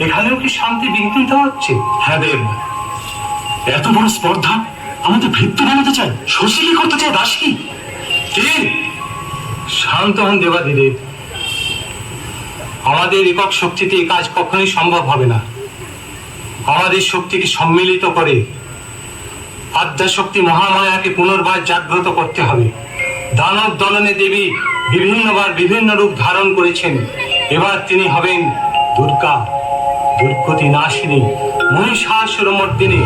এখানেও কি শান্তি বিঘ্নিত হচ্ছে? হ্যাঁ দেব, এত বড় স্পর্ধা আমাদের ভিত্তি বানাতে চায়, শশীলি করতে চায় দাসী। কি? শান্ত হন দেবাদিদেব। আমাদের একক শক্তিতে এই কাজ কখনোই সম্ভব হবে না। আমাদের শক্তিকে সম্মিলিত করে আদ্যাশক্তি মহামায়াকে পুনর্বার জাগ্রত করতে হবে। দানব দলনে দেবী বিভিন্নবার বিভিন্ন রূপ ধারণ করেছেন। এবার তিনি হবেন দুর্গা, দুর্গতি নাশিনী, মহিষাসুরমর্দিনী।